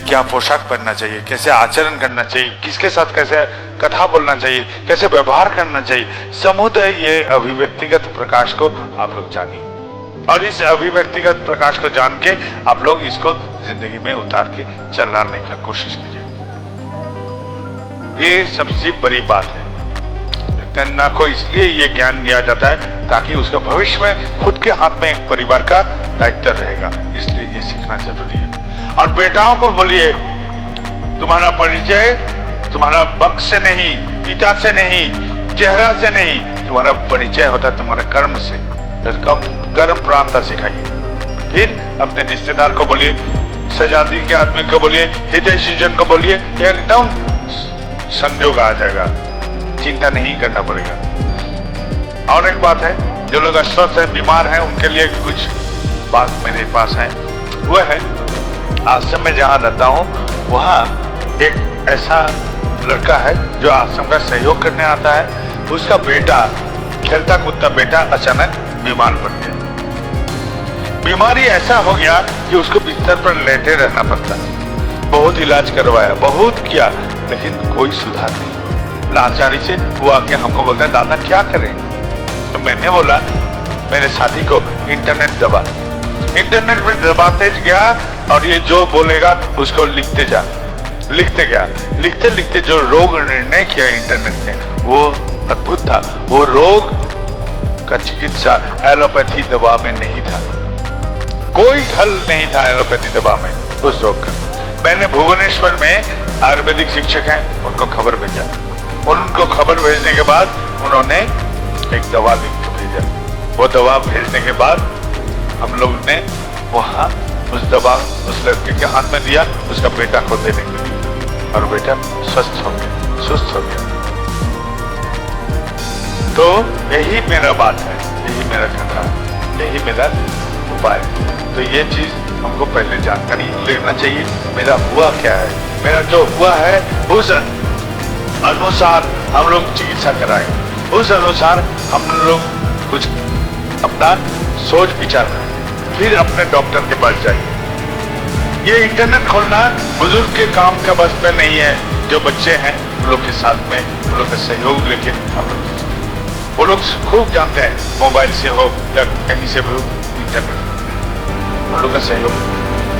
क्या पोशाक पहनना चाहिए, कैसे आचरण करना चाहिए, किसके साथ कैसे कथा बोलना चाहिए, कैसे व्यवहार करना चाहिए, समुदाय ये अभिव्यक्तिगत प्रकाश को आप लोग जानिए और इस अभिव्यक्तिगत प्रकाश को जान के आप लोग इसको जिंदगी में उतार के चलाने की कोशिश कीजिए। ये सबसे बड़ी बात है। कन्या को इसलिए ये ज्ञान दिया जाता है ताकि उसका भविष्य में खुद के हाथ में एक परिवार का दायित्व रहेगा, इसलिए ये सीखना जरूरी है। और बेटाओं को बोलिए, तुम्हारा परिचय तुम्हारा वंश से नहीं, पिता से नहीं, चेहरा से नहीं, तुम्हारा परिचय होता है तुम्हारे कर्म से। कर्म प्रांता सिखाइए। फिर अपने रिश्तेदार को बोलिए, सजाती के आदमी को बोलिए, हितैषी जन को बोलिए, एकदम संयोग आ जाएगा, चिंता नहीं करना पड़ेगा। और एक बात है, जो लोग अस्वस्थ हैं, बीमार हैं, उनके लिए कुछ बात मेरे पास है। वह है, आश्रम में जहाँ रहता हूँ वहाँ एक ऐसा लड़का है जो आश्रम का सहयोग करने आता है। उसका बेटा, खेलता कूदता बेटा अचानक बीमार पड़ गया। बीमारी ऐसा हो गया कि उसको बिस्तर पर लेटे रहना पड़ता। बहुत इलाज करवाया, बहुत किया, लेकिन कोई सुधार नहीं। लाचारी से वो आके हमको बोलता है, दादा क्या करें? तो मैंने बोला, मेरे साथी को इंटरनेट दबा। इंटरनेट में दबाते गया और ये जो बोलेगा उसको लिखते जा। लिखते गया, लिखते लिखते जो रोग निर्णय किया इंटरनेट ने वो अद्भुत था। वो रोग का चिकित्सा एलोपैथी दवा में नहीं था, कोई हल नहीं था एलोपैथी दवा में उस रोग का। मैंने भुवनेश्वर में आयुर्वेदिक शिक्षक हैं, उनको खबर भेजा। उनको खबर भेजने के बाद उन्होंने एक दवा लिख के भेजा। वो दवा भेजने के बाद हम लोग ने वहाँ उस दवा उस लड़के के हाथ में दिया, उसका बेटा को देने के लिए, और बेटा स्वस्थ हो गया, सुस्त हो गया। तो यही मेरा बात है, यही मेरा कथा है, यही मेरा उपाय है। तो ये चीज हमको पहले जानकारी लेना चाहिए, मेरा हुआ क्या है, मेरा जो हुआ है उस अनुसार हम लोग चिकित्सा कराएं, उस अनुसार हम लोग कुछ अपना सोच विचार करें, फिर अपने डॉक्टर के पास जाइए। ये इंटरनेट खोलना बुजुर्ग के काम का बस में नहीं है। जो बच्चे हैं उन लोग के साथ में उन लोग का सहयोग लेके हम लोग, वो लोग खूब जानते हैं, मोबाइल से हो या कहीं से भी इंटरनेट, उन लोग का सहयोग।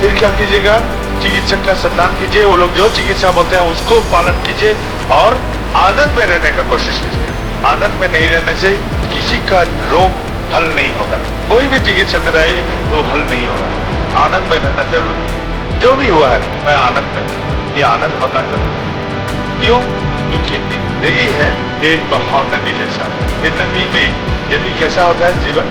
फिर क्या कीजिएगा, चिकित्सक का सम्मान कीजिए। वो लोग जो चिकित्सा बोलते हैं उसको पालन कीजिए और आदत में रहने का कोशिश कीजिए। आदत में नहीं रहने से किसी का रोग हल नहीं होगा। कोई भी चिकित्सा कराए तो हल नहीं होगा। आनंद में रहना जरूरी। जो भी हुआ है मैं आनंद में, ये आनंद होता है। क्यों? क्योंकि यही है तेज बहाव नदी जैसा। ये नदी में यदि कैसा होता है जीवन,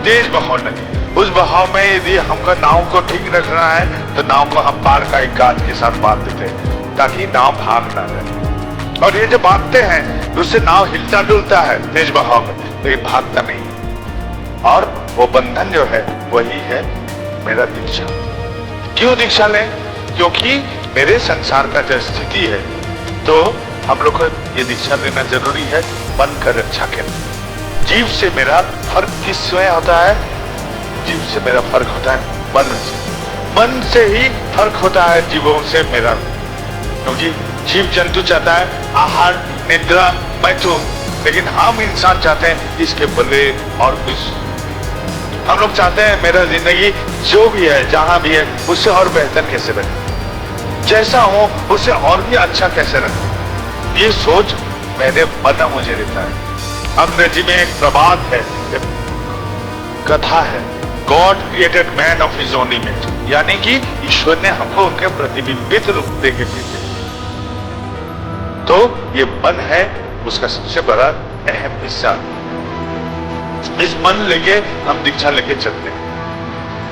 तेज बहाव नदी, उस बहाव में यदि हमको नाव को ठीक रखना है तो नाव को हम पार का एक गाज के साथ बांध देते हैं ताकि नाव भाग ना जाए। और ये जो बांधते हैं उससे नाव हिलता डुलता है तेज बहाव में, लेकिन भागता नहीं। और वो बंधन जो है वही है मेरा दीक्षा। क्यों दीक्षा लें? क्योंकि मेरे संसार का जो स्थिति है तो हम लोग को ये दीक्षा लेना जरूरी है मन का रक्षा के। जीव से मेरा फर्क किसमें होता है? जीव से मेरा फर्क होता है मन से। मन से ही फर्क होता है जीवों से मेरा, क्योंकि जीव जंतु चाहता है आहार, निद्रा, मैथुन, लेकिन हम इंसान चाहते हैं इसके बदले और कुछ। हम लोग चाहते हैं मेरा जिंदगी जो भी है, जहां भी है, उससे और बेहतर कैसे बने, जैसा हो उससे और भी अच्छा कैसे रहे। ये सोच मेरे मन मुझे देता है। अंग्रेजी में एक प्रबाद है, कथा है, God created man of his own image, यानी कि ईश्वर ने हमको उनके प्रतिबिंबित रूप देके भेजे। तो ये मन है उसका सबसे बड़ा अहम हिस्सा। इस मन लेके हम दीक्षा लेके चलते हैं।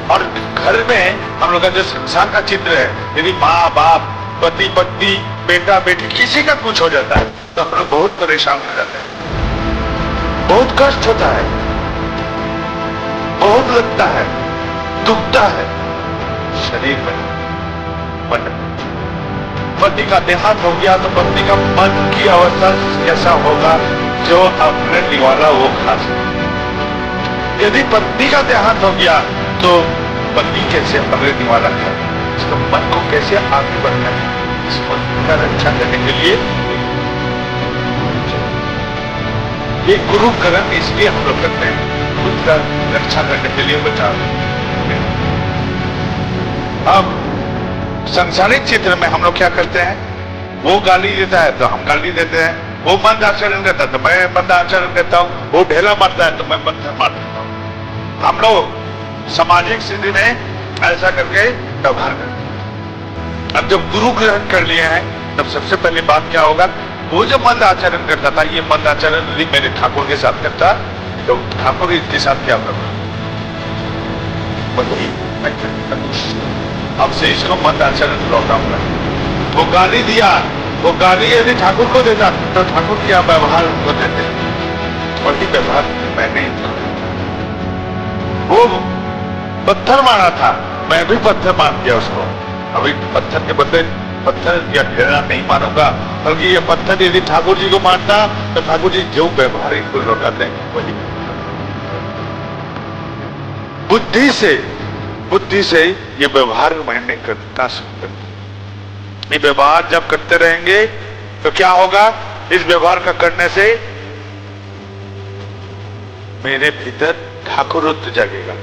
और घर में हम लोग का जो संसार का चित्र है, यदि माँ बाप, पति पत्नी, बेटा बेटी, किसी का कुछ हो जाता है तो हम लोग बहुत परेशान हो जाते हैं, बहुत कष्ट होता है, बहुत लगता है, दुखता है शरीर में, मन में। पति का देहांत हो गया तो पत्नी का मन की अवस्था कैसा होगा जो अपने वाला वो खास। यदि पत्नी का देहांत हो गया तो पत्नी कैसे अपने वाला खाए। इसका मन को कैसे आगे बढ़ना है, इस मन का रक्षा करने के लिए ये गुरु कर्म इसलिए हम लोग करते हैं, खुद का रक्षा करने के लिए बचाव। अब संसारिक क्षेत्र में हम लोग क्या करते हैं, वो गाली देता है तो हम गाली देते हैं, वो मंद आचरण करता है तो मैं मंद आचरण करता हूं, वो ढेला मारता है तो मैं पत्थर मार देता हूं। हम लोग सामाजिक स्थिति में ऐसा करके व्यवहार करते हैं। अब जब गुरु ग्रहण कर लिए हैं तब सबसे पहली बात क्या होगा, वो जो मंद आचरण करता था, ये मंद आचरण यदि मेरे ठाकुर के साथ करता तो ठाकुर इसके साथ क्या करता, अब से इसको मंद आचरण लौटाऊंगा। वो गाली दिया, वो गाली यदि ठाकुर को देता तो ठाकुर क्या व्यवहार उनको देते, वही व्यवहार मैंने। वो पत्थर मारा था, मैं भी पत्थर मार दिया उसको। अभी पत्थर के बदले पत्थर या ढेरा नहीं मारूंगा, बल्कि ये पत्थर यदि ठाकुर जी को मारता तो ठाकुर जी जो व्यवहार इनको लौटाते हैं वही। बुद्धि से ये व्यवहार मैंने करना शुरू कर दिया। ये व्यवहार जब करते रहेंगे तो क्या होगा, इस व्यवहार का करने से मेरे भीतर ठाकुरत्व जगेगा।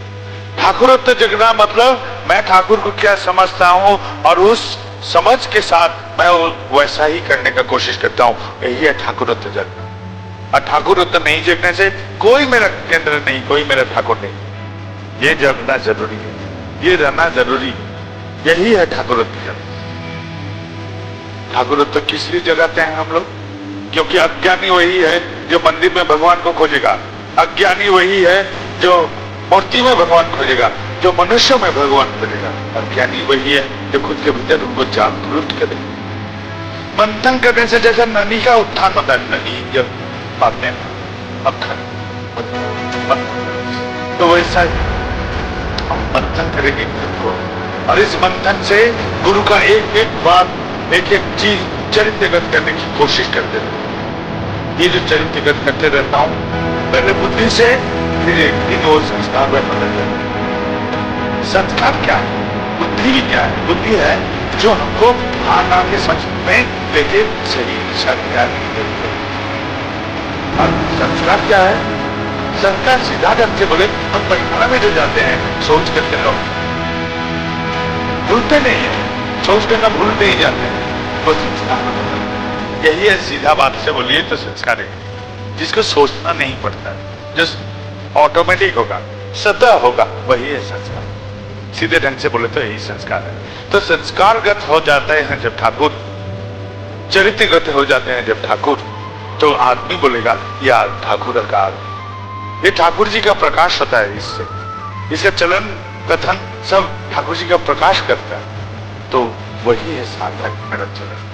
ठाकुरत्व जगना मतलब मैं ठाकुर को क्या समझता हूं और उस समझ के साथ मैं वैसा ही करने का कोशिश करता हूं, यही है ठाकुरत्व जगना। और ठाकुरत्व नहीं जगने से कोई मेरा केंद्र नहीं, कोई मेरा ठाकुर नहीं, ये जगना जरूरी है, ये रहना जरूरी है, यही है ठाकुरत्व जगना। ठाकुरत्व किस लिए जगाते हैं हम लोग, क्योंकि अज्ञानी वही है जो मंदिर में भगवान को खोजेगा, अज्ञानी वही है जो मूर्ति में भगवान खोजेगा, जो मनुष्य में भगवान खोजेगा। अज्ञानी वही है जो खुद के भीतर उनको जागरूक करे। मंथन करने से जैसे नदी का उत्थान होता है, नदी जब बातें तो वैसा हम मंथन करेंगे को, और इस मंथन से गुरु का एक एक बात, एक एक चीज चरित्रगत करने की कोशिश करते रहते। ये जो चरित्रगत करते रहता हूं, पहले बुद्धि से, फिर एक दिन वो संस्कार में बदल जाता है। संस्कार क्या है, बुद्धि भी क्या है, बुद्धि है जो हमको भावना के समझ में लेके सही दिशा दिखाती है। और संस्कार क्या है, संस्कार सीधा ढंग से बोले हम परीक्षा में जो जाते हैं सोच करके लोग भूलते नहीं है, सोच करना भूलते ही जाते हैं, वो संस्कार यही है। सीधा बात से बोलिए तो संस्कार है जिसको सोचना नहीं पड़ता, जो ऑटोमेटिक होगा, सतह होगा, वही है संस्कार। सीधे ढंग से बोले तो यही संस्कार है। तो संस्कारगत हो जाते हैं जब ठाकुर, चरित्रगत हो जाते हैं जब ठाकुर, तो आदमी बोलेगा यार ठाकुर का, ये ठाकुर जी का प्रकाश होता है, इससे इसका चलन कथन सब ठाकुर जी का प्रकाश करता है, तो वही है सार्थक मेरा चलन।